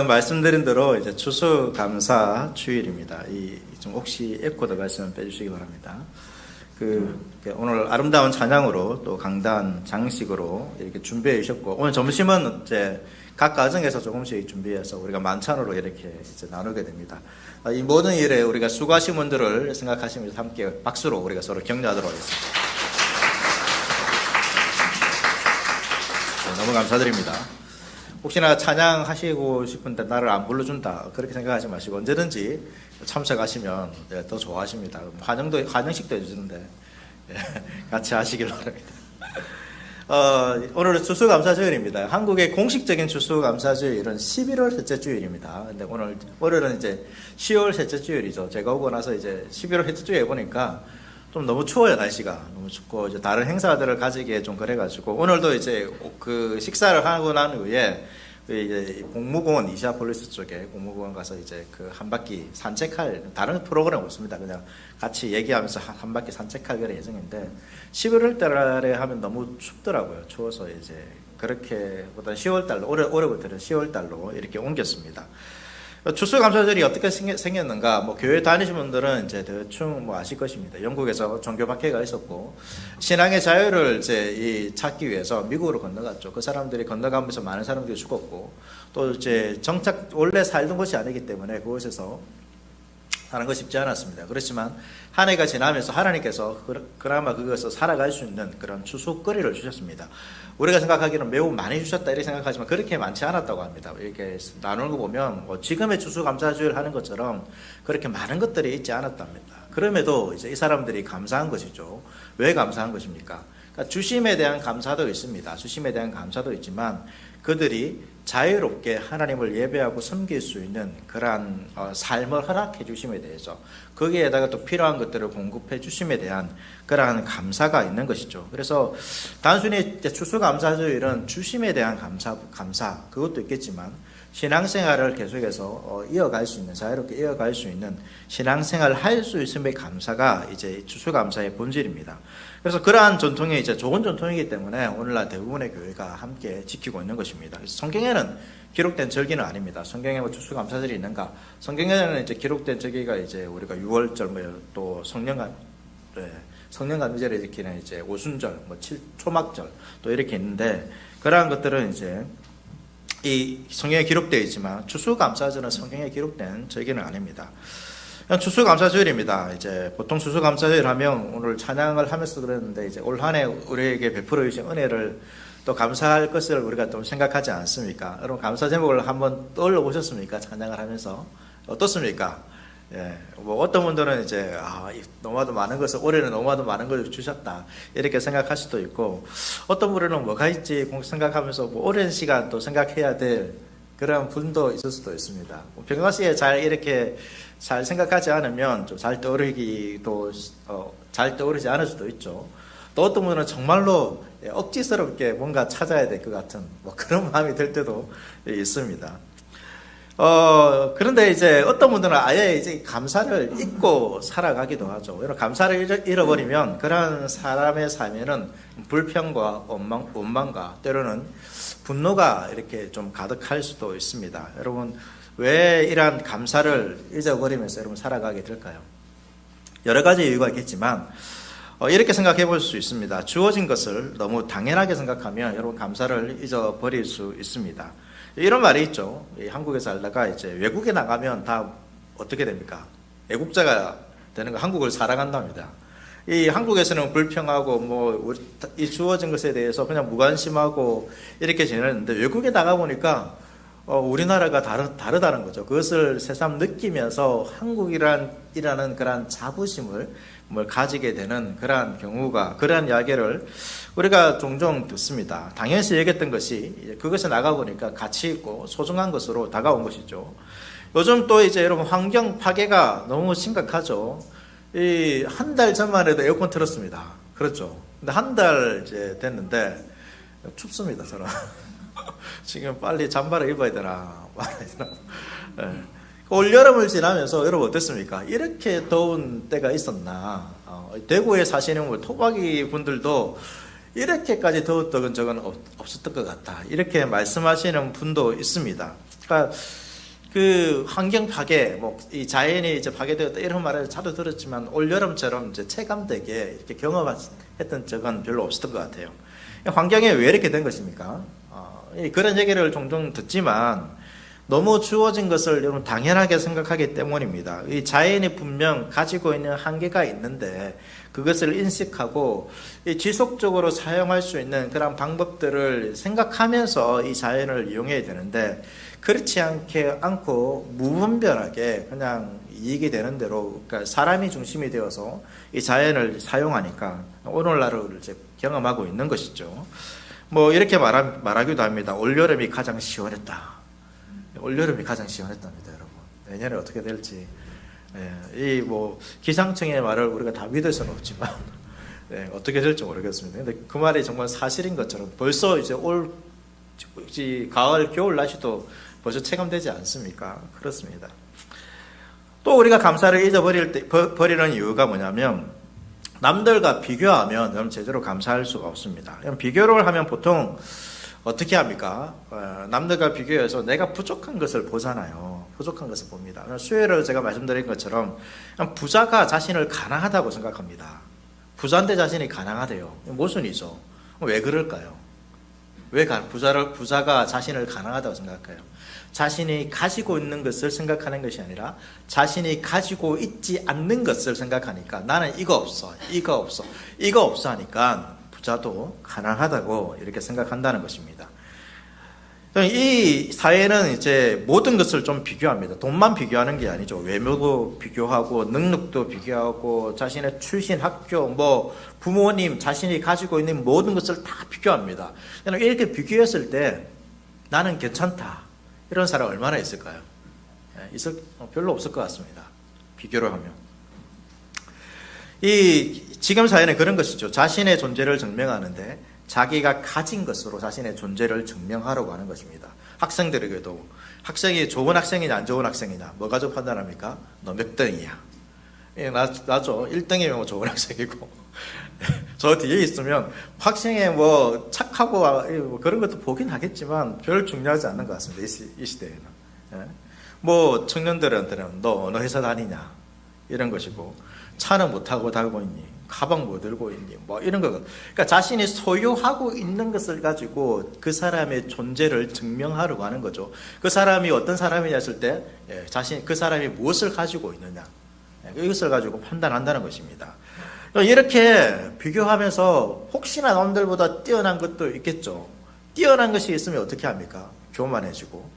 오늘은 말씀드린 대로 이제 추수감사 주일입니다. 좀 혹시 에코더 말씀 빼주시기 바랍니다. 오늘 아름다운 찬양으로 또 강단 장식으로 이렇게 준비해 주셨고, 오늘 점심은 이제 각 가정에서 조금씩 준비해서 우리가 만찬으로 이렇게 이제 나누게 됩니다. 이 모든 일에 우리가 수고하신 분들을 생각하시면서 함께 박수로 우리가 서로 격려하도록 하겠습니다. 네, 너무 감사드립니다. 혹시나 찬양하시고 싶은데 나를 안 불러준다 그렇게 생각하지 마시고 언제든지 참석하시면 더 좋아하십니다. 환영식도 해주는데 같이 하시길 바랍니다. 오늘은 추수감사주일입니다. 한국의 공식적인 추수감사주일은 11월 셋째 주일입니다. 근데 오늘은 이제 10월 셋째 주일이죠. 제가 오고 나서 이제 11월 셋째 주일에 보니까 좀 너무 추워요. 날씨가 너무 춥고 이제 다른 행사들을 가지기에 좀 그래가지고 오늘도 이제 그 식사를 하고 난 후에 이제 공무공원 이시아폴리스 쪽에 공무공원 가서 이제 그 한 바퀴 산책할 다른 프로그램 없습니다. 그냥 같이 얘기하면서 한 바퀴 산책할 그런 예정인데 11월 달에 하면 너무 춥더라고요. 추워서 이제 그렇게 보다 10월 달로 올해부터는 10월 달로 이렇게 옮겼습니다. 추수감사절이 어떻게 생겼는가? 뭐 교회 다니시는 분들은 이제 대충 뭐 아실 것입니다. 영국에서 종교박해가 있었고 신앙의 자유를 이제 찾기 위해서 미국으로 건너갔죠. 그 사람들이 건너가면서 많은 사람들이 죽었고 또 이제 정착 원래 살던 곳이 아니기 때문에 그곳에서 사는 거 쉽지 않았습니다. 그렇지만 한 해가 지나면서 하나님께서 그나마 그것을 살아갈 수 있는 그런 추수거리를 주셨습니다. 우리가 생각하기는 매우 많이 주셨다 이렇게 생각하지만 그렇게 많지 않았다고 합니다. 이렇게 나누는 거 보면 지금의 추수감사주일 하는 것처럼 그렇게 많은 것들이 있지 않았답니다. 그럼에도 이제 이 사람들이 감사한 것이죠. 왜 감사한 것입니까? 그러니까 주심에 대한 감사도 있습니다. 주심에 대한 감사도 있지만 그들이 자유롭게 하나님을 예배하고 섬길 수 있는 그러한 삶을 허락해 주심에 대해서 거기에다가 또 필요한 것들을 공급해 주심에 대한 그러한 감사가 있는 것이죠. 그래서 단순히 추수감사주일은 주심에 대한 감사 그것도 있겠지만 신앙생활을 계속해서 이어갈 수 있는 자유롭게 이어갈 수 있는 신앙생활을 할 수 있음의 감사가 이제 추수감사의 본질입니다. 그래서 그러한 전통이 이제 좋은 전통이기 때문에 오늘날 대부분의 교회가 함께 지키고 있는 것입니다. 그래서 성경에는 기록된 절기는 아닙니다. 성경에 뭐 추수감사절이 있는가? 성경에는 이제 기록된 절기가 이제 우리가 6월절 또 성령감리절에 지키는 이제 오순절, 초막절 또 이렇게 있는데 그러한 것들은 이제 이 성경에 기록되어 있지만 추수감사절은 성경에 기록된 절기는 아닙니다. 추수감사주일입니다. 이제 보통 추수감사주일 하면 오늘 찬양을 하면서 그랬는데 이제 올 한 해 우리에게 베풀어 주신 은혜를 또 감사할 것을 우리가 좀 생각하지 않습니까? 여러분 감사 제목을 한번 떠올려 보셨습니까? 찬양을 하면서 어떻습니까? 예, 뭐 어떤 분들은 이제 너무나도 많은 것을 올해는 너무나도 많은 것을 주셨다 이렇게 생각할 수도 있고 어떤 분들은 뭐가 있지 생각하면서 뭐 오랜 시간 또 생각해야 될 그런 분도 있을 수도 있습니다. 평상시에 이렇게 잘 생각하지 않으면 좀 잘 떠오르기도 잘 떠오르지 않을 수도 있죠. 또 어떤 분은 정말로 억지스럽게 뭔가 찾아야 될 것 같은 뭐 그런 마음이 들 때도 있습니다. 그런데 이제 어떤 분들은 아예 이제 감사를 잊고 살아가기도 하죠. 이런 감사를 잃어버리면 그런 사람의 삶에는 불평과 원망과 때로는 분노가 이렇게 좀 가득할 수도 있습니다. 여러분, 왜 이러한 감사를 잊어버리면서 여러분 살아가게 될까요? 여러 가지 이유가 있겠지만, 이렇게 생각해 볼 수 있습니다. 주어진 것을 너무 당연하게 생각하면 여러분 감사를 잊어버릴 수 있습니다. 이런 말이 있죠. 한국에 살다가 이제 외국에 나가면 다 어떻게 됩니까? 애국자가 되는 거, 한국을 사랑한답니다. 이 한국에서는 불평하고 이 주어진 것에 대해서 그냥 무관심하고 이렇게 지내는데 외국에 나가 보니까 우리나라가 다르다는 거죠. 그것을 새삼 느끼면서 한국이라는 그런 자부심을 가지게 되는 그러한 이야기를 우리가 종종 듣습니다. 당연시 얘기했던 것이 그것에 나가 보니까 가치 있고 소중한 것으로 다가온 것이죠. 요즘 또 이제 여러분 환경 파괴가 너무 심각하죠. 이 한 달 전만 해도 에어컨 틀었습니다. 그렇죠. 근데 한 달 이제 됐는데 춥습니다. 저는 지금 빨리 잠바를 입어야 되나 말아야 되나. 올 여름을 지나면서 여러분 어땠습니까? 이렇게 더운 때가 있었나? 대구에 사시는 토박이 분들도 이렇게까지 더웠던 적은 없었던 것 같다. 이렇게 말씀하시는 분도 있습니다. 그러니까 그 환경 파괴, 뭐 이 자연이 이제 파괴되었다 이런 말을 자주 들었지만 올 여름처럼 이제 체감되게 이렇게 경험했던 적은 별로 없었던 것 같아요. 환경이 왜 이렇게 된 것입니까? 그런 얘기를 종종 듣지만 너무 주어진 것을 여러분 당연하게 생각하기 때문입니다. 이 자연이 분명 가지고 있는 한계가 있는데 그것을 인식하고 지속적으로 사용할 수 있는 그런 방법들을 생각하면서 이 자연을 이용해야 되는데 그렇지 않고 무분별하게 그냥 이익이 되는 대로 그러니까 사람이 중심이 되어서 이 자연을 사용하니까 오늘날을 이제 경험하고 있는 것이죠. 뭐 이렇게 말하기도 합니다. 올여름이 가장 시원했다. 올여름이 가장 시원했답니다, 여러분. 내년에 어떻게 될지. 이 뭐 기상청의 말을 우리가 다 믿을 수는 없지만 어떻게 될지 모르겠습니다. 근데 그 말이 정말 사실인 것처럼 벌써 이제 가을, 겨울 날씨도 벌써 체감되지 않습니까? 그렇습니다. 또 우리가 감사를 잊어버리는 이유가 뭐냐면 남들과 비교하면 여러분 제대로 감사할 수가 없습니다. 비교를 하면 보통 어떻게 합니까? 남들과 비교해서 내가 부족한 것을 보잖아요. 부족한 것을 봅니다. 수요일에 제가 말씀드린 것처럼 부자가 자신을 가난하다고 생각합니다. 부자인데 자신이 가난하대요. 모순이죠. 왜 그럴까요? 왜 부자가 자신을 가난하다고 생각할까요? 자신이 가지고 있는 것을 생각하는 것이 아니라 자신이 가지고 있지 않는 것을 생각하니까 나는 이거 없어 하니까 부자도 가난하다고 이렇게 생각한다는 것입니다. 이 사회는 이제 모든 것을 좀 비교합니다. 돈만 비교하는 게 아니죠. 외모도 비교하고 능력도 비교하고 자신의 출신 학교 뭐 부모님 자신이 가지고 있는 모든 것을 다 비교합니다. 이렇게 비교했을 때 나는 괜찮다 이런 사람 얼마나 있을까요? 별로 없을 것 같습니다. 비교를 하면. 지금 사회는 그런 것이죠. 자신의 존재를 증명하는데 자기가 가진 것으로 자신의 존재를 증명하려고 하는 것입니다. 학생들에게도 학생이 좋은 학생이냐 안 좋은 학생이냐 뭐 가지고 판단합니까? 너 몇 등이야. 나죠. 1등이면 좋은 학생이고 저 뒤에 있으면 학생이 뭐 착하고 뭐 그런 것도 보긴 하겠지만 별 중요하지 않는 것 같습니다. 이 시대에는. 뭐 청년들한테는 너 어느 회사 다니냐 이런 것이고 차는 못 타고 다니고 있니? 가방 뭐 들고 있니? 뭐 이런 거. 그러니까 자신이 소유하고 있는 것을 가지고 그 사람의 존재를 증명하려고 하는 거죠. 그 사람이 어떤 사람이냐 했을 때 그 사람이 무엇을 가지고 있느냐 이것을 가지고 판단한다는 것입니다. 이렇게 비교하면서 혹시나 남들보다 뛰어난 것도 있겠죠. 뛰어난 것이 있으면 어떻게 합니까? 교만해지고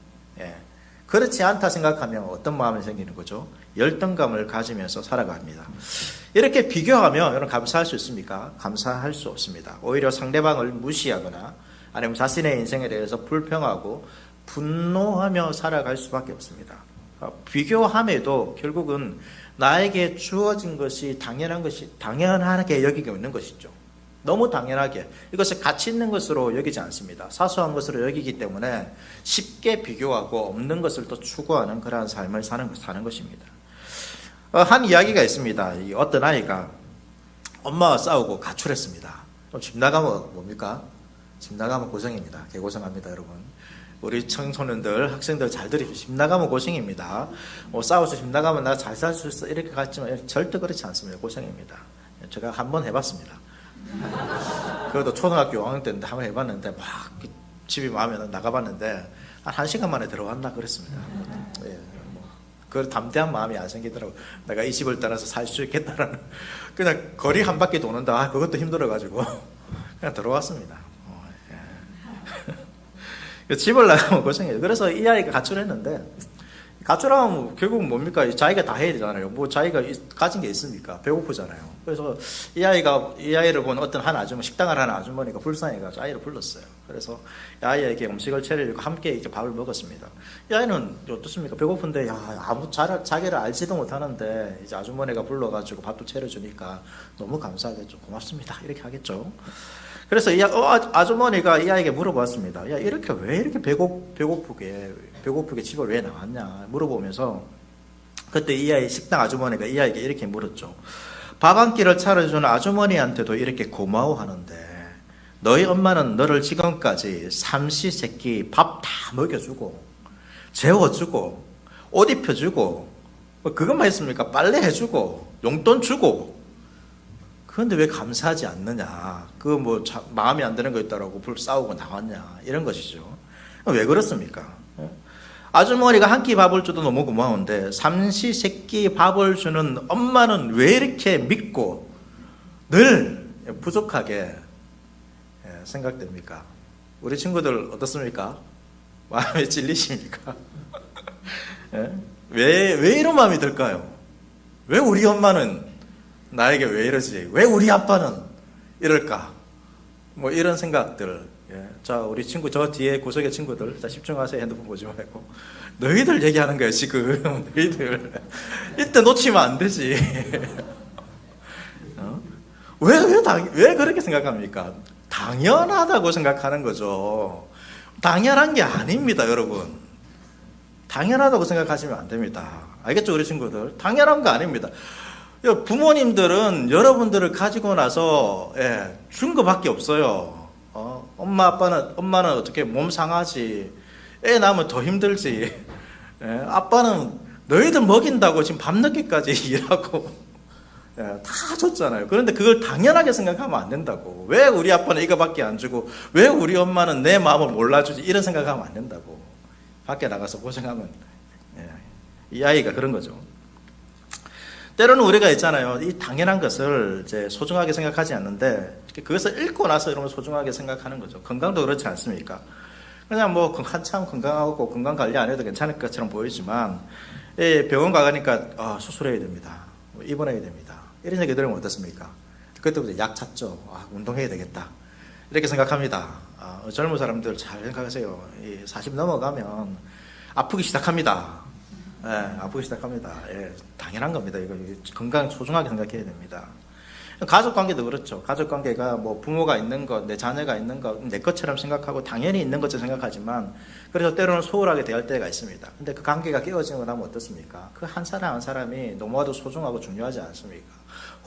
그렇지 않다 생각하면 어떤 마음이 생기는 거죠? 열등감을 가지면서 살아갑니다. 이렇게 비교하면 여러분 감사할 수 있습니까? 감사할 수 없습니다. 오히려 상대방을 무시하거나 아니면 자신의 인생에 대해서 불평하고 분노하며 살아갈 수밖에 없습니다. 비교함에도 결국은 나에게 주어진 것이 당연하게 여기고 있는 것이죠. 너무 당연하게 이것을 가치 있는 것으로 여기지 않습니다. 사소한 것으로 여기기 때문에 쉽게 비교하고 없는 것을 또 추구하는 그러한 삶을 사는 것입니다. 한 이야기가 있습니다. 어떤 아이가 엄마와 싸우고 가출했습니다. 집 나가면 뭡니까? 집 나가면 고생입니다. 개고생합니다, 여러분. 우리 청소년들, 학생들 잘 들으십시오. 집 나가면 고생입니다. 싸워서 집 나가면 나 잘 살 수 있어 이렇게 갔지만 절대 그렇지 않습니다. 고생입니다. 제가 한번 해봤습니다. 그래도 초등학교 5학년 때인데 한번 해봤는데 막 집이 마음에 나가봤는데 한 1시간 만에 들어왔나 그랬습니다. 그 담대한 마음이 안 생기더라고. 내가 이 집을 떠나서 살 수 있겠다라는 그냥 거리 한 바퀴 도는다. 그것도 힘들어가지고 그냥 들어왔습니다. 집을 나가면 고생해요. 그래서 이 아이가 가출했는데 가출하면 결국 뭡니까? 자기가 다 해야 되잖아요. 뭐 자기가 가진 게 있습니까? 배고프잖아요. 그래서 이 아이를 본 어떤 한 아주머니, 식당을 하는 아주머니가 불쌍해가지고 아이를 불렀어요. 그래서 이 아이에게 음식을 차리고 함께 이렇게 밥을 먹었습니다. 이 아이는 어떻습니까? 배고픈데 자기를 알지도 못하는데 이제 아주머니가 불러가지고 밥도 차려주니까 너무 감사하겠죠. 고맙습니다. 이렇게 하겠죠. 그래서 아주머니가 이 아이에게 물어봤습니다. 야, 왜 이렇게 배고프게 집을 왜 나왔냐 물어보면서 그때 이 식당 아주머니가 이 아이에게 이렇게 물었죠. 밥 한 끼를 차려주는 아주머니한테도 이렇게 고마워하는데 너희 엄마는 너를 지금까지 삼시세끼 밥 다 먹여주고 재워주고 옷 입혀주고, 뭐 그것만 했습니까? 빨래 해주고, 용돈 주고. 그런데 왜 감사하지 않느냐? 그거 뭐 마음에 안 드는 거 있다라고 불 싸우고 나왔냐? 이런 것이죠. 왜 그렇습니까? 아주머니가 한 끼 밥을 줘도 너무 고마운데 삼시세끼 밥을 주는 엄마는 왜 이렇게 믿고 늘 부족하게 생각됩니까? 우리 친구들 어떻습니까? 마음에 찔리십니까? 왜 이런 마음이 들까요? 왜 우리 엄마는 나에게 왜 이러지? 왜 우리 아빠는 이럴까? 뭐 이런 생각들. 자, 우리 친구, 저 뒤에 구석의 친구들, 자, 집중하세요. 핸드폰 보지 말고. 너희들 얘기하는 거야, 지금. 너희들. 이때 놓치면 안 되지. 왜 그렇게 생각합니까? 당연하다고 생각하는 거죠. 당연한 게 아닙니다, 여러분. 당연하다고 생각하시면 안 됩니다. 알겠죠, 우리 친구들? 당연한 거 아닙니다. 부모님들은 여러분들을 가지고 나서 준 거밖에 없어요. 엄마는 어떻게 몸 상하지, 애 낳으면 더 힘들지, 아빠는 너희들 먹인다고 지금 밤늦게까지 일하고 다 줬잖아요. 그런데 그걸 당연하게 생각하면 안 된다고. 왜 우리 아빠는 이거밖에 안 주고 왜 우리 엄마는 내 마음을 몰라주지, 이런 생각하면 안 된다고. 밖에 나가서 고생하면 이 아이가 그런 거죠. 때로는 우리가 있잖아요. 이 당연한 것을 이제 소중하게 생각하지 않는데 그것을 잃고 나서 여러분 소중하게 생각하는 거죠. 건강도 그렇지 않습니까? 그냥 뭐 한참 건강하고 건강 관리 안 해도 괜찮을 것처럼 보이지만 병원 가니까 수술해야 됩니다. 입원해야 됩니다. 이런 얘기 들으면 어떻습니까? 그때부터 약 찾죠. 운동해야 되겠다. 이렇게 생각합니다. 젊은 사람들 잘 생각하세요. 40 넘어가면 아프기 시작합니다. 아프기 시작합니다. 당연한 겁니다. 이거 건강 소중하게 생각해야 됩니다. 가족 관계도 그렇죠. 가족 관계가 뭐 부모가 있는 것, 내 자녀가 있는 것, 내 것처럼 생각하고 당연히 있는 것처럼 생각하지만 그래서 때로는 소홀하게 대할 때가 있습니다. 근데 그 관계가 깨어지고 나면 어떻습니까? 그 한 사람 한 사람이 너무나도 소중하고 중요하지 않습니까?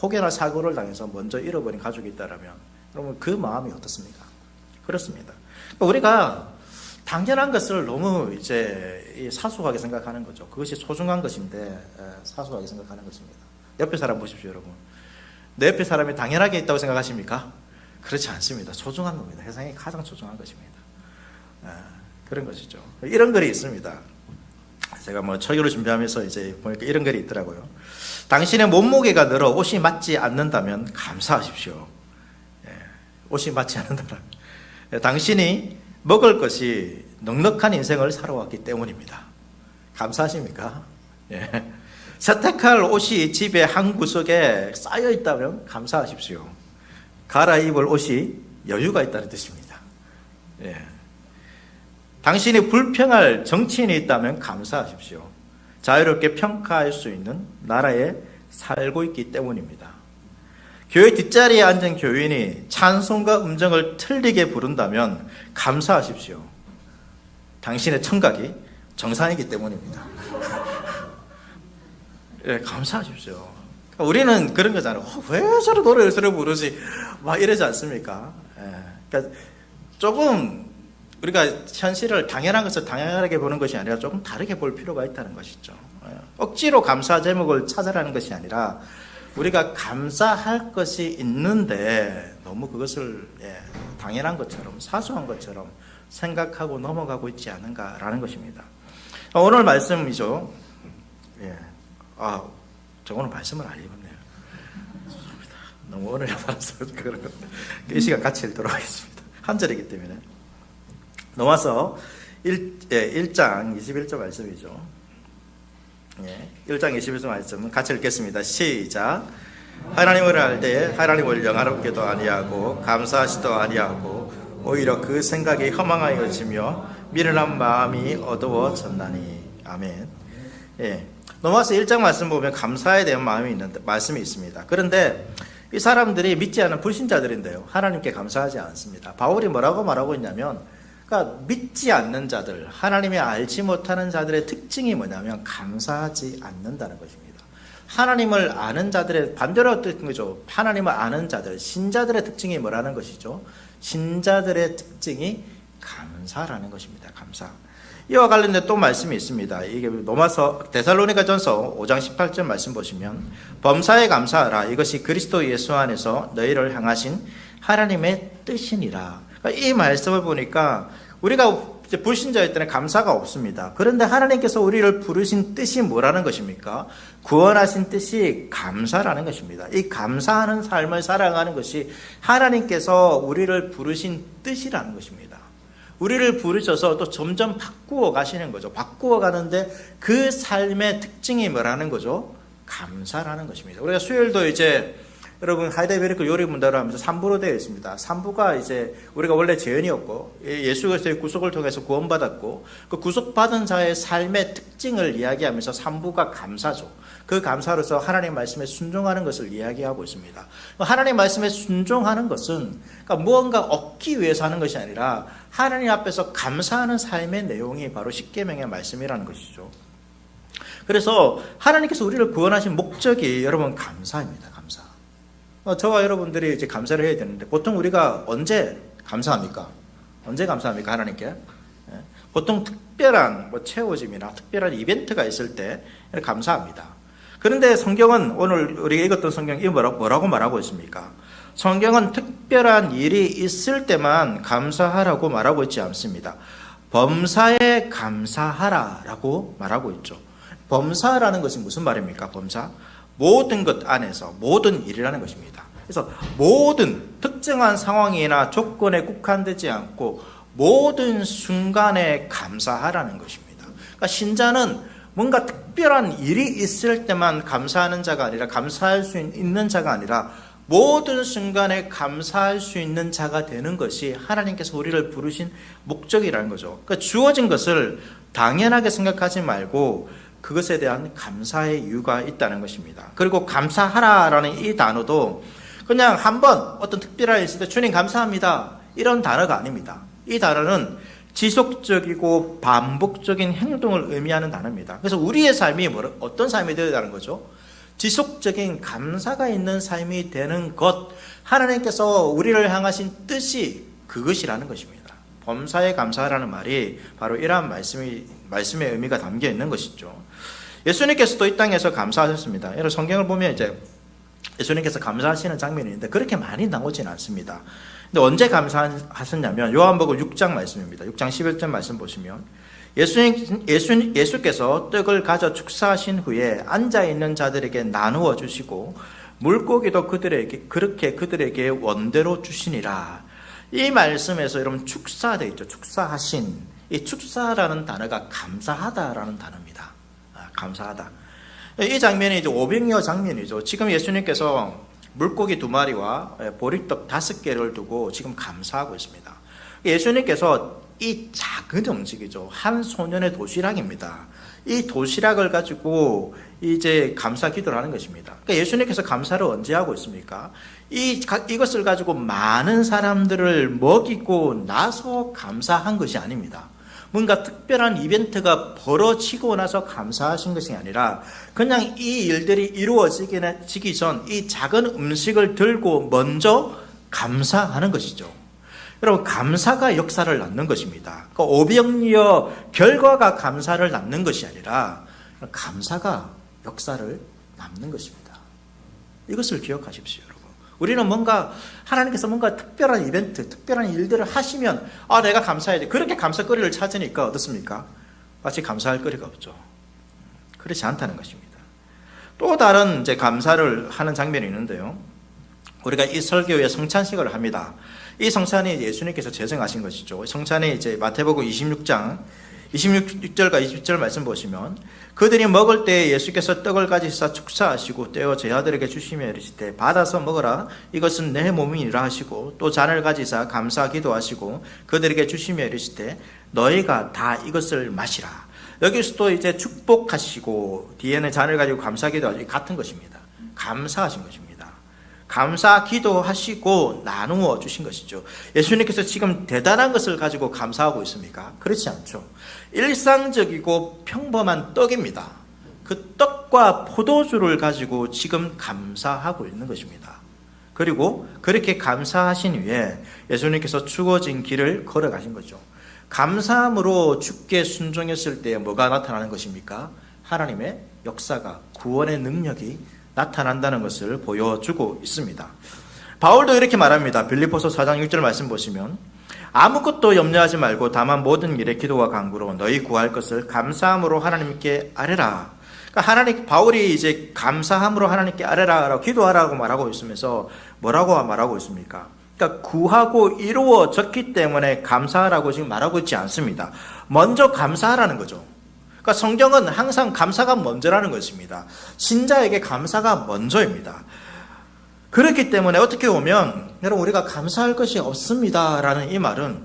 혹여나 사고를 당해서 먼저 잃어버린 가족이 있다면 그러면 그 마음이 어떻습니까? 그렇습니다. 우리가 당연한 것을 너무 이제 사소하게 생각하는 거죠. 그것이 소중한 것인데 사소하게 생각하는 것입니다. 옆에 사람 보십시오, 여러분. 내 옆에 사람이 당연하게 있다고 생각하십니까? 그렇지 않습니다. 소중한 겁니다. 세상에 가장 소중한 것입니다. 그런 것이죠. 이런 글이 있습니다. 제가 뭐 철교를 준비하면서 이제 보니까 이런 글이 있더라고요. 당신의 몸무게가 늘어 옷이 맞지 않는다면 감사하십시오. 옷이 맞지 않는다면 당신이 먹을 것이 넉넉한 인생을 살아왔기 때문입니다. 감사하십니까? 세탁할 옷이 집의 한 구석에 쌓여 있다면 감사하십시오. 갈아입을 옷이 여유가 있다는 뜻입니다. 당신이 불평할 정치인이 있다면 감사하십시오. 자유롭게 평가할 수 있는 나라에 살고 있기 때문입니다. 교회 뒷자리에 앉은 교인이 찬송과 음정을 틀리게 부른다면 감사하십시오. 당신의 청각이 정상이기 때문입니다. 감사하십시오. 우리는 그런 거잖아요. 왜 저런 노래를 저래 부르지? 막 이러지 않습니까? 그러니까 조금 우리가 현실을 당연한 것을 당연하게 보는 것이 아니라 조금 다르게 볼 필요가 있다는 것이죠. 억지로 감사 제목을 찾아라는 것이 아니라 우리가 감사할 것이 있는데 너무 그것을 당연한 것처럼 사소한 것처럼 생각하고 넘어가고 있지 않은가라는 것입니다. 오늘 말씀이죠. 저 오늘 말씀을 안 읽었네요. 너무 오늘 받아서 그런 것. 이 시간 같이 읽도록 하겠습니다. 한 절이기 때문에. 넘어서 1장 21절 말씀이죠. 1장 21절 말씀은 같이 읽겠습니다. 시작. 하나님을 알 때에 하나님을 영화롭게도 아니하고 감사하시도 아니하고 오히려 그 생각이 허망하여지며 미련한 마음이 어두워졌나니. 아멘. 넘어와서 1장 말씀 보면 감사에 대한 마음이 있는데, 말씀이 있습니다. 그런데 이 사람들이 믿지 않은 불신자들인데요, 하나님께 감사하지 않습니다. 바울이 뭐라고 말하고 있냐면, 그러니까 믿지 않는 자들, 하나님이 알지 못하는 자들의 특징이 뭐냐면 감사하지 않는다는 것입니다. 하나님을 아는 자들의 반대로 어떤 거죠? 하나님을 아는 자들, 신자들의 특징이 뭐라는 것이죠? 신자들의 특징이 감사라는 것입니다. 감사. 이와 관련된 또 말씀이 있습니다. 이게 로마서 데살로니가전서 5장 18절 말씀 보시면 범사에 감사하라. 이것이 그리스도 예수 안에서 너희를 향하신 하나님의 뜻이니라. 그러니까 이 말씀을 보니까 우리가 불신자일 때는 감사가 없습니다. 그런데 하나님께서 우리를 부르신 뜻이 뭐라는 것입니까? 구원하신 뜻이 감사라는 것입니다. 이 감사하는 삶을 살아가는 것이 하나님께서 우리를 부르신 뜻이라는 것입니다. 우리를 부르셔서 또 점점 바꾸어 가시는 거죠. 바꾸어 가는데 그 삶의 특징이 뭐라는 거죠? 감사라는 것입니다. 우리가 수요일도 이제 여러분 하이데베르크 요리 문화로 하면서 3부로 되어 있습니다. 3부가 이제 우리가 원래 죄인이었고 예수 그리스도의 구속을 통해서 구원받았고 그 구속받은 자의 삶의 특징을 이야기하면서 3부가 감사죠. 그 감사로서 하나님 말씀에 순종하는 것을 이야기하고 있습니다. 하나님 말씀에 순종하는 것은 그러니까 무언가 얻기 위해서 하는 것이 아니라 하나님 앞에서 감사하는 삶의 내용이 바로 십계명의 말씀이라는 것이죠. 그래서 하나님께서 우리를 구원하신 목적이 여러분 감사입니다. 감사. 저와 여러분들이 이제 감사를 해야 되는데 보통 우리가 언제 감사합니까? 언제 감사합니까? 하나님께? 보통 특별한 채워짐이나 특별한 이벤트가 있을 때 감사합니다. 그런데 성경은 오늘 우리가 읽었던 성경이 뭐라고 말하고 있습니까? 성경은 특별한 일이 있을 때만 감사하라고 말하고 있지 않습니다. 범사에 감사하라라고 말하고 있죠. 범사라는 것이 무슨 말입니까? 범사? 모든 것 안에서 모든 일이라는 것입니다. 그래서 모든 특정한 상황이나 조건에 국한되지 않고 모든 순간에 감사하라는 것입니다. 그러니까 신자는 뭔가 특별한 일이 있을 때만 감사하는 자가 아니라 감사할 수 있는 자가 아니라 모든 순간에 감사할 수 있는 자가 되는 것이 하나님께서 우리를 부르신 목적이라는 거죠. 그러니까 주어진 것을 당연하게 생각하지 말고 그것에 대한 감사의 이유가 있다는 것입니다. 그리고 감사하라라는 이 단어도 그냥 한번 어떤 특별한 일 있을 때 주님 감사합니다 이런 단어가 아닙니다. 이 단어는 지속적이고 반복적인 행동을 의미하는 단어입니다. 그래서 우리의 삶이 어떤 삶이 되어야 하는 거죠? 지속적인 감사가 있는 삶이 되는 것, 하나님께서 우리를 향하신 뜻이 그것이라는 것입니다. 범사에 감사하라는 말이 바로 이러한 말씀의 의미가 담겨 있는 것이죠. 예수님께서도 이 땅에서 감사하셨습니다. 여러분 성경을 보면 이제 예수님께서 감사하시는 장면이 있는데 그렇게 많이 나오지는 않습니다. 근데 언제 감사하셨냐면 요한복음 6장 말씀입니다. 6장 11절 말씀 보시면 예수께서 떡을 가져 축사하신 후에 앉아있는 자들에게 나누어 주시고 물고기도 그들에게 원대로 주시니라. 이 말씀에서 여러분 축사되어 있죠. 축사하신. 이 축사라는 단어가 감사하다라는 단어입니다. 감사하다. 이 장면이 이제 오병이어 장면이죠. 지금 예수님께서 물고기 2마리와 보리떡 5개를 두고 지금 감사하고 있습니다. 예수님께서 이 작은 음식이죠. 한 소년의 도시락입니다. 이 도시락을 가지고 이제 감사 기도를 하는 것입니다. 그러니까 예수님께서 감사를 언제 하고 있습니까? 이것을 가지고 많은 사람들을 먹이고 나서 감사한 것이 아닙니다. 뭔가 특별한 이벤트가 벌어지고 나서 감사하신 것이 아니라 그냥 이 일들이 이루어지기 전 이 작은 음식을 들고 먼저 감사하는 것이죠. 여러분 감사가 역사를 낳는 것입니다. 그러니까 오병이어 결과가 감사를 낳는 것이 아니라 감사가 역사를 낳는 것입니다. 이것을 기억하십시오, 여러분. 우리는 하나님께서 뭔가 특별한 이벤트, 특별한 일들을 하시면 내가 감사해야 돼. 그렇게 감사거리를 찾으니까 어떻습니까? 마치 감사할 거리가 없죠. 그렇지 않다는 것입니다. 또 다른 이제 감사를 하는 장면이 있는데요. 우리가 이 설교에 성찬식을 합니다. 이 성찬이 예수님께서 제정하신 것이죠. 성찬이 이제 마태복음 26장 26절과 20절 말씀 보시면 그들이 먹을 때 예수께서 떡을 가지사 축사하시고 떼어 제자들에게 주시며 이르시되 받아서 먹으라 이것은 내 몸이니라 하시고 또 잔을 가지사 감사 기도하시고 그들에게 주시며 이르시되 너희가 다 이것을 마시라. 여기서도 이제 축복하시고 뒤에는 잔을 가지고 감사 기도하시고 같은 것입니다. 감사하신 것입니다. 감사 기도하시고 나누어 주신 것이죠. 예수님께서 지금 대단한 것을 가지고 감사하고 있습니까? 그렇지 않죠. 일상적이고 평범한 떡입니다. 그 떡과 포도주를 가지고 지금 감사하고 있는 것입니다. 그리고 그렇게 감사하신 후에 예수님께서 주어진 길을 걸어가신 거죠. 감사함으로 주께 순종했을 때 뭐가 나타나는 것입니까? 하나님의 역사가, 구원의 능력이 나타난다는 것을 보여주고 있습니다. 바울도 이렇게 말합니다. 빌립보서 4장 6절 말씀 보시면 아무것도 염려하지 말고 다만 모든 일에 기도와 간구로 너희 구할 것을 감사함으로 하나님께 아뢰라. 그러니까 바울이 이제 감사함으로 하나님께 아뢰라라고 기도하라고 말하고 있으면서 뭐라고 말하고 있습니까? 그러니까 구하고 이루어졌기 때문에 감사하라고 지금 말하고 있지 않습니다. 먼저 감사하라는 거죠. 그러니까 성경은 항상 감사가 먼저라는 것입니다. 신자에게 감사가 먼저입니다. 그렇기 때문에 어떻게 보면 여러분 우리가 감사할 것이 없습니다라는 이 말은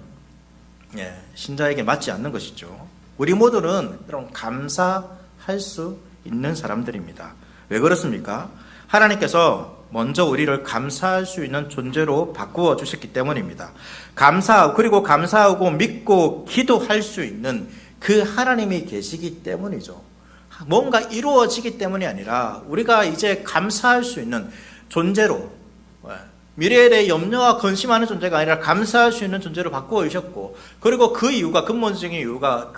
신자에게 맞지 않는 것이죠. 우리 모두는 여러분 감사할 수 있는 사람들입니다. 왜 그렇습니까? 하나님께서 먼저 우리를 감사할 수 있는 존재로 바꾸어 주셨기 때문입니다. 그리고 감사하고 믿고 기도할 수 있는 그 하나님이 계시기 때문이죠. 뭔가 이루어지기 때문이 아니라 우리가 이제 감사할 수 있는 존재로, 미래에 대해 염려와 근심하는 존재가 아니라 감사할 수 있는 존재로 바꾸어 주셨고, 그리고 그 이유가, 근본적인 이유가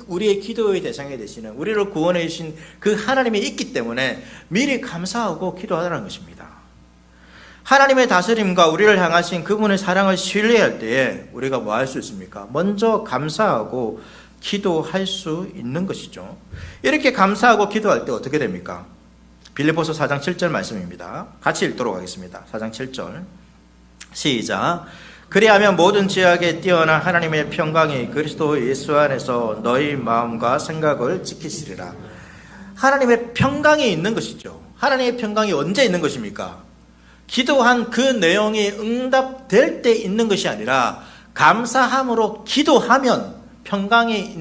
우리의 기도의 대상이 되시는, 우리를 구원해 주신 그 하나님이 있기 때문에 미리 감사하고 기도하라는 것입니다. 하나님의 다스림과 우리를 향하신 그분의 사랑을 신뢰할 때에 우리가 뭐 할 수 있습니까? 먼저 감사하고 기도할 수 있는 것이죠. 이렇게 감사하고 기도할 때 어떻게 됩니까? 빌립보서 4장 7절 말씀입니다. 같이 읽도록 하겠습니다. 4장 7절 시작. 그리하면 모든 지약에 뛰어난 하나님의 평강이 그리스도 예수 안에서 너희 마음과 생각을 지키시리라. 하나님의 평강이 있는 것이죠. 하나님의 평강이 언제 있는 것입니까? 기도한 그 내용이 응답될 때 있는 것이 아니라 감사함으로 기도하면 평강이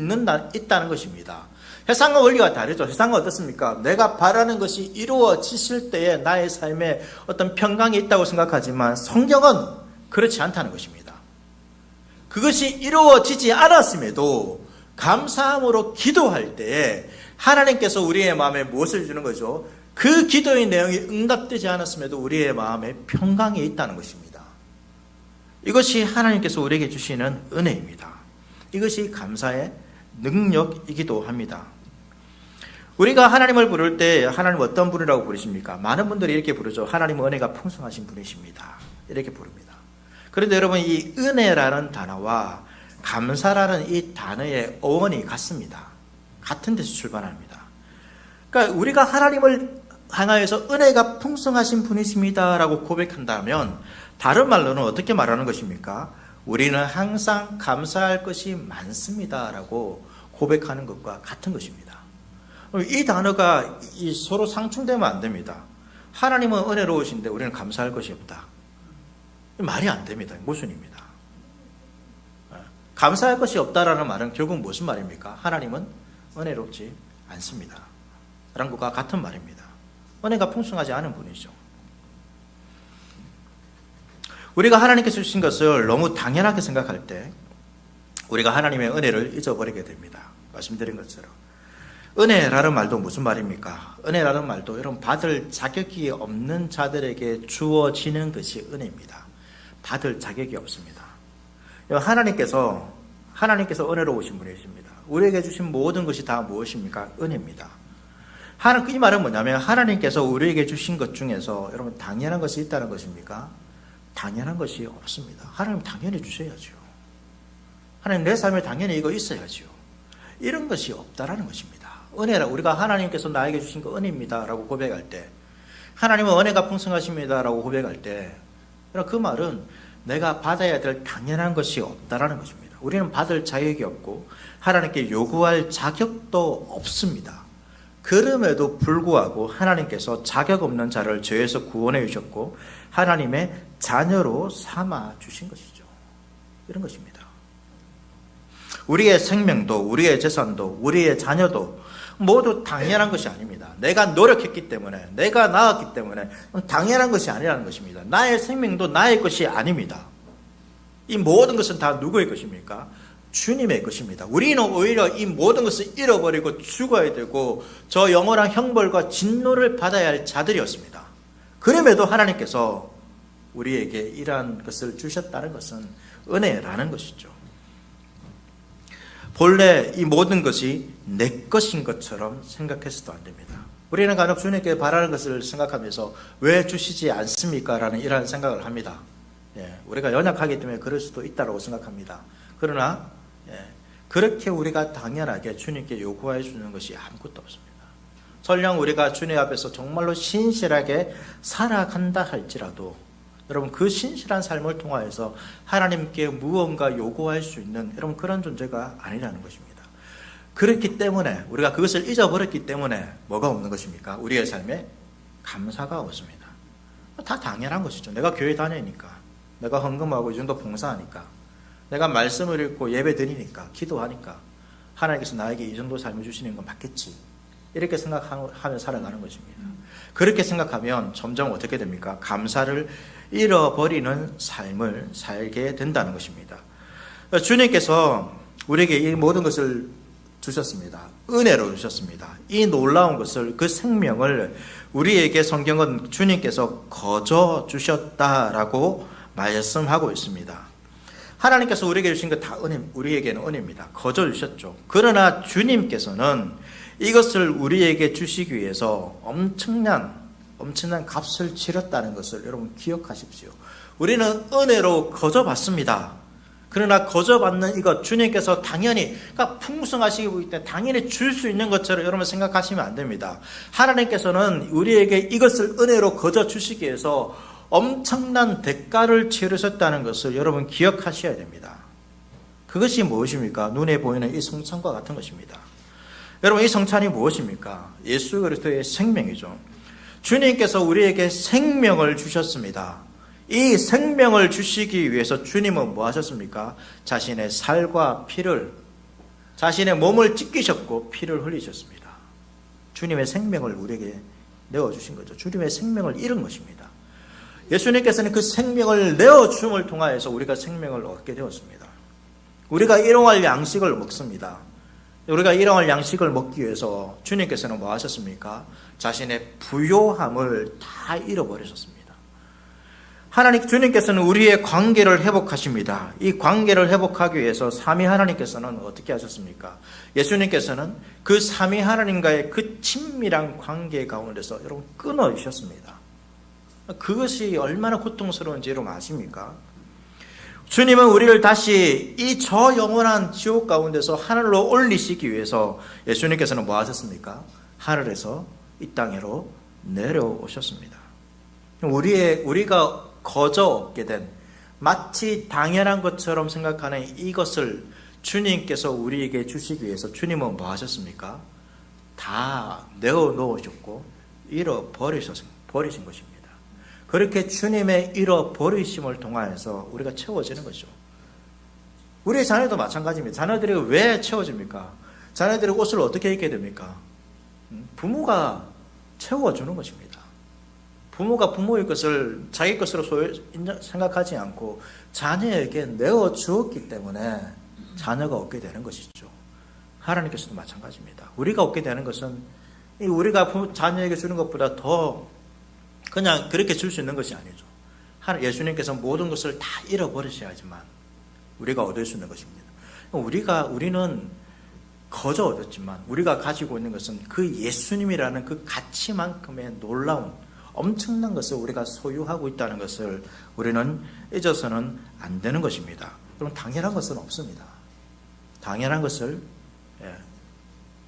있다는 것입니다. 세상과 원리가 다르죠. 세상은 어떻습니까? 내가 바라는 것이 이루어지실 때에 나의 삶에 어떤 평강이 있다고 생각하지만 성경은 그렇지 않다는 것입니다. 그것이 이루어지지 않았음에도 감사함으로 기도할 때에 하나님께서 우리의 마음에 무엇을 주는 거죠? 그 기도의 내용이 응답되지 않았음에도 우리의 마음에 평강이 있다는 것입니다. 이것이 하나님께서 우리에게 주시는 은혜입니다. 이것이 감사의 능력이기도 합니다. 우리가 하나님을 부를 때 하나님 어떤 분이라고 부르십니까? 많은 분들이 이렇게 부르죠. 하나님은 은혜가 풍성하신 분이십니다. 이렇게 부릅니다. 그런데 여러분 이 은혜라는 단어와 감사라는 이 단어의 어원이 같습니다. 같은 데서 출발합니다. 그러니까 우리가 하나님을 향하여서 은혜가 풍성하신 분이십니다 라고 고백한다면 다른 말로는 어떻게 말하는 것입니까? 우리는 항상 감사할 것이 많습니다 라고 고백하는 것과 같은 것입니다. 이 단어가 서로 상충되면 안 됩니다. 하나님은 은혜로우신데 우리는 감사할 것이 없다. 말이 안 됩니다. 모순입니다. 감사할 것이 없다라는 말은 결국 무슨 말입니까? 하나님은 은혜롭지 않습니다. 라는 것과 같은 말입니다. 은혜가 풍성하지 않은 분이죠. 우리가 하나님께서 주신 것을 너무 당연하게 생각할 때 우리가 하나님의 은혜를 잊어버리게 됩니다. 말씀드린 것처럼. 은혜라는 말도 무슨 말입니까? 은혜라는 말도 여러분 받을 자격이 없는 자들에게 주어지는 것이 은혜입니다. 받을 자격이 없습니다. 하나님께서 은혜로우신 분이십니다. 우리에게 주신 모든 것이 다 무엇입니까? 은혜입니다. 이 말은 뭐냐면 하나님께서 우리에게 주신 것 중에서 여러분 당연한 것이 있다는 것입니까? 당연한 것이 없습니다. 하나님 당연히 주셔야죠. 하나님 내 삶에 당연히 이거 있어야죠. 이런 것이 없다라는 것입니다. 은혜라 우리가 하나님께서 나에게 주신 거 은혜입니다라고 고백할 때, 하나님은 은혜가 풍성하십니다라고 고백할 때, 그 말은 내가 받아야 될 당연한 것이 없다라는 것입니다. 우리는 받을 자격이 없고 하나님께 요구할 자격도 없습니다. 그럼에도 불구하고 하나님께서 자격 없는 자를 죄에서 구원해 주셨고 하나님의 자녀로 삼아 주신 것이죠. 이런 것입니다. 우리의 생명도 우리의 재산도 우리의 자녀도 모두 당연한 것이 아닙니다. 내가 노력했기 때문에 내가 낳았기 때문에 당연한 것이 아니라는 것입니다. 나의 생명도 나의 것이 아닙니다. 이 모든 것은 다 누구의 것입니까? 주님의 것입니다. 우리는 오히려 이 모든 것을 잃어버리고 죽어야 되고 저 영원한 형벌과 진노를 받아야 할 자들이었습니다. 그럼에도 하나님께서 우리에게 이러한 것을 주셨다는 것은 은혜라는 것이죠. 본래 이 모든 것이 내 것인 것처럼 생각해서도 안 됩니다. 우리는 간혹 주님께 바라는 것을 생각하면서 왜 주시지 않습니까? 라는 이러한 생각을 합니다. 우리가 연약하기 때문에 그럴 수도 있다고 생각합니다. 그러나 그렇게 우리가 당연하게 주님께 요구해 주는 것이 아무것도 없습니다. 설령 우리가 주님 앞에서 정말로 신실하게 살아간다 할지라도 여러분 그 신실한 삶을 통하여서 하나님께 무언가 요구할 수 있는 여러분 그런 존재가 아니라는 것입니다. 그렇기 때문에 우리가 그것을 잊어버렸기 때문에 뭐가 없는 것입니까? 우리의 삶에 감사가 없습니다. 다 당연한 것이죠. 내가 교회 다니니까, 내가 헌금하고 이 정도 봉사하니까, 내가 말씀을 읽고 예배 드리니까, 기도하니까 하나님께서 나에게 이 정도 삶을 주시는 건 맞겠지. 이렇게 생각하며 살아가는 것입니다. 그렇게 생각하면 점점 어떻게 됩니까? 감사를 잃어버리는 삶을 살게 된다는 것입니다. 주님께서 우리에게 이 모든 것을 주셨습니다. 은혜로 주셨습니다. 이 놀라운 것을, 그 생명을 우리에게 성경은 주님께서 거저 주셨다라고 말씀하고 있습니다. 하나님께서 우리에게 주신 것 다 은혜, 우리에게는 은혜입니다. 거저 주셨죠. 그러나 주님께서는 이것을 우리에게 주시기 위해서 엄청난 값을 치렀다는 것을 여러분 기억하십시오. 우리는 은혜로 거저 받습니다. 그러나 거저 받는 이것 주님께서 당연히 그러니까 풍성하시기 때문에 당연히 줄 수 있는 것처럼 여러분 생각하시면 안 됩니다. 하나님께서는 우리에게 이것을 은혜로 거저 주시기 위해서 엄청난 대가를 치르셨다는 것을 여러분 기억하셔야 됩니다. 그것이 무엇입니까? 눈에 보이는 이 성찬과 같은 것입니다. 여러분 이 성찬이 무엇입니까? 예수 그리스도의 생명이죠. 주님께서 우리에게 생명을 주셨습니다. 이 생명을 주시기 위해서 주님은 뭐 하셨습니까? 자신의 살과 피를, 자신의 몸을 찢기셨고 피를 흘리셨습니다. 주님의 생명을 우리에게 내어주신 거죠. 주님의 생명을 잃은 것입니다. 예수님께서는 그 생명을 내어줌을 통하여서 우리가 생명을 얻게 되었습니다. 우리가 일용할 양식을 먹습니다. 우리가 일용할 양식을 먹기 위해서 주님께서는 뭐 하셨습니까? 자신의 부요함을 다 잃어버리셨습니다. 하나님 주님께서는 우리의 관계를 회복하십니다. 이 관계를 회복하기 위해서 삼위 하나님께서는 어떻게 하셨습니까? 예수님께서는 그 삼위 하나님과의 그 친밀한 관계 가운데서 여러분 끊어주셨습니다. 그것이 얼마나 고통스러운지 여러분 아십니까? 주님은 우리를 다시 이 저 영원한 지옥 가운데서 하늘로 올리시기 위해서 예수님께서는 뭐 하셨습니까? 하늘에서 이 땅으로 내려오셨습니다. 우리가 거저 얻게 된 마치 당연한 것처럼 생각하는 이것을 주님께서 우리에게 주시기 위해서 주님은 뭐 하셨습니까? 다 내어놓으셨고 잃어버리신 것입니다. 그렇게 주님의 잃어버리심을 통하여서 우리가 채워지는 거죠. 우리의 자녀도 마찬가지입니다. 자녀들이 왜 채워집니까? 자녀들이 옷을 어떻게 입게 됩니까? 부모가 채워주는 것입니다. 부모가 부모의 것을 자기 것으로 생각하지 않고 자녀에게 내어주었기 때문에 자녀가 얻게 되는 것이죠. 하나님께서도 마찬가지입니다. 우리가 얻게 되는 것은 우리가 자녀에게 주는 것보다 더 그냥 그렇게 줄 수 있는 것이 아니죠. 예수님께서 모든 것을 다 잃어버리셔야지만 우리가 얻을 수 있는 것입니다. 우리는 거저 얻었지만 우리가 가지고 있는 것은 그 예수님이라는 그 가치만큼의 놀라운 엄청난 것을 우리가 소유하고 있다는 것을 우리는 잊어서는 안 되는 것입니다. 그럼 당연한 것은 없습니다. 당연한 것을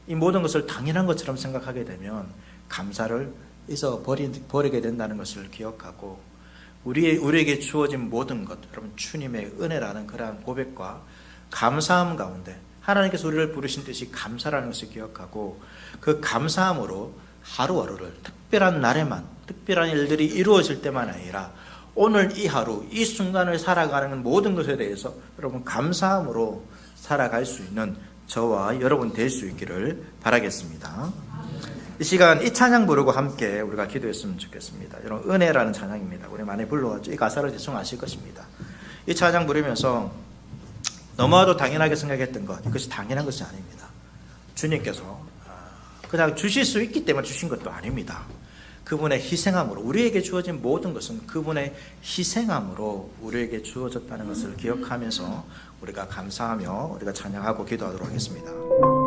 이 모든 것을 당연한 것처럼 생각하게 되면 감사를 잊어버리게 된다는 것을 기억하고 우리에게 주어진 모든 것, 여러분 주님의 은혜라는 그러한 고백과 감사함 가운데 하나님께서 우리를 부르신 뜻이 감사라는 것을 기억하고 그 감사함으로 하루하루를 특별한 날에만 특별한 일들이 이루어질 때만 아니라 오늘 이 하루 이 순간을 살아가는 모든 것에 대해서 여러분 감사함으로 살아갈 수 있는 저와 여러분 될 수 있기를 바라겠습니다. 이 시간 이 찬양 부르고 함께 우리가 기도했으면 좋겠습니다. 여러분 은혜라는 찬양입니다. 우리 많이 불러왔죠. 이 가사를 대충 아실 것입니다. 이 찬양 부르면서 너무나도 당연하게 생각했던 것, 이것이 당연한 것이 아닙니다. 주님께서 그냥 주실 수 있기 때문에 주신 것도 아닙니다. 그분의 희생함으로 우리에게 주어진 모든 것은 그분의 희생함으로 우리에게 주어졌다는 것을 기억하면서 우리가 감사하며 우리가 찬양하고 기도하도록 하겠습니다.